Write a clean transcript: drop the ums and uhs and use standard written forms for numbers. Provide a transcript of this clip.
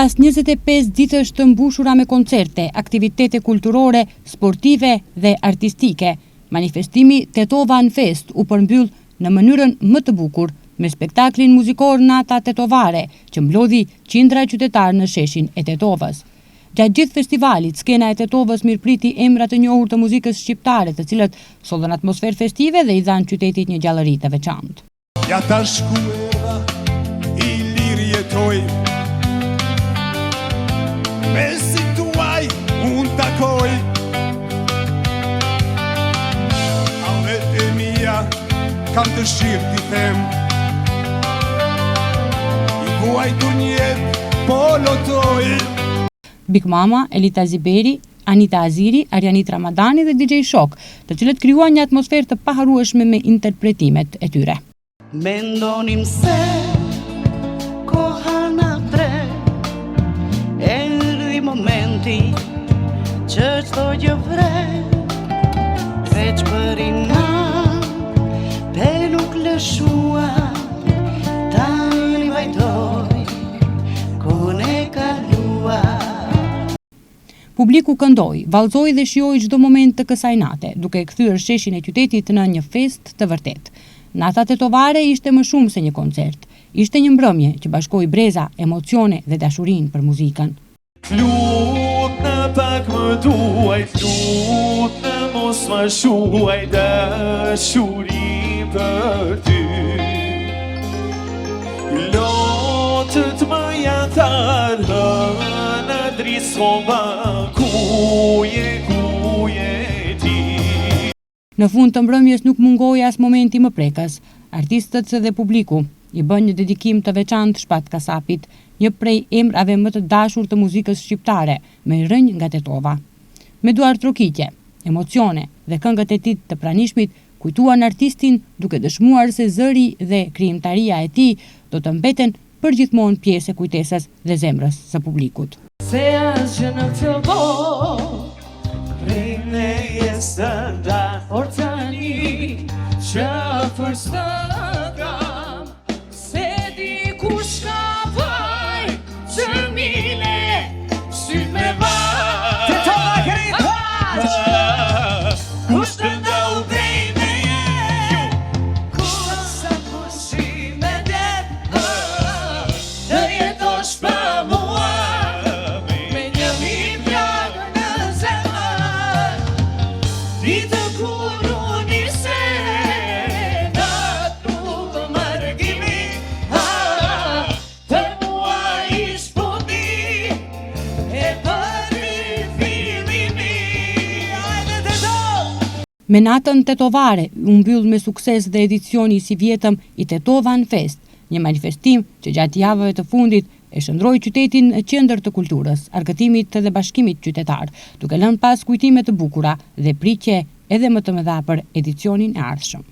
Pas 25 ditësh të mbushura me koncerte, aktivitete kulturore, sportive dhe artistike, manifestimi Tetovan Fest u përmbyll në mënyrën më të bukur me spektaklin muzikor Nata Tetovare, që mblodhi qindra qytetarë në sheshin e Tetovës. Gjatë gjithë festivalit, skena e Tetovës mirëpriti emra të njohur të muzikës shqiptare, të cilët sollën atmosferë festive dhe i dhanë qytetit një gjallëri të veçantë. Ja ta shkuera i lirë jetoj, me si tuaj unë takoj, a vetë e mia kam të shirë t'i them, i buaj të njetë po lotoj. Big Mama, Elita Ziberi, Anita Aziri, Arianit Ramadani dhe DJ Shok, të cilët krijuan një atmosferë të paharrueshme me interpretimet e tyre. Mendonim se koha na tre, erdhi momenti që çdo gjë vre, veç për ina, pe nuk lëshua, tani vajtoj, kun e kalua. Publiku këndoi, vallëzoi dhe shijoi çdo moment të kësaj nate, duke kthyer sheshin e qytetit në një fest të vërtetë. Nata Tetovare ishte më shumë se një koncert. Ishte një mbrëmje që bashkoi breza, emocione dhe dashurinë për muzikën. Lutë pak më duaj, lutë mos më shuaj dashuri për ty. Lotët më janë tharë në drisova, kuje ti. Në fund të mbrëmjes nuk mungoi as momenti më prekës. Artistët dhe publiku i bën një dedikim të veçantë Shpat Kasapit, një prej emrave më të dashur të muzikës shqiptare, me rënj nga Tetova. Me duar trokitje, emocione dhe këngët e tij të pranishmit kujtuan artistin, duke dëshmuar se zëri dhe krijimtaria e tij do të mbeten përgjithmonë pjesë e kujtesës dhe zemrës së publikut. Se asgjë në këtë botë prej neje së nda, por tani që përsta kam, se di kush ka vaj, që mile, syt me vaj. Tetova keri paq, kush të ndau prej meje, kush sa pushi me det, të jetosh pa mua. Ditë kur unë se natë nuk mërgimi, të mua ish poti e përri fillimi. Me natën Tetovare u mbyll me sukses dhe edicioni si vjetëm i Tetovan Fest, një manifestim që gjatë javëve të fundit e shndroi qytetin në qendër të kulturës, argëtimit dhe bashkimit qytetar, duke lënë pas kujtime të bukura dhe pritje edhe më të mëdha për edicionin e ardhshëm.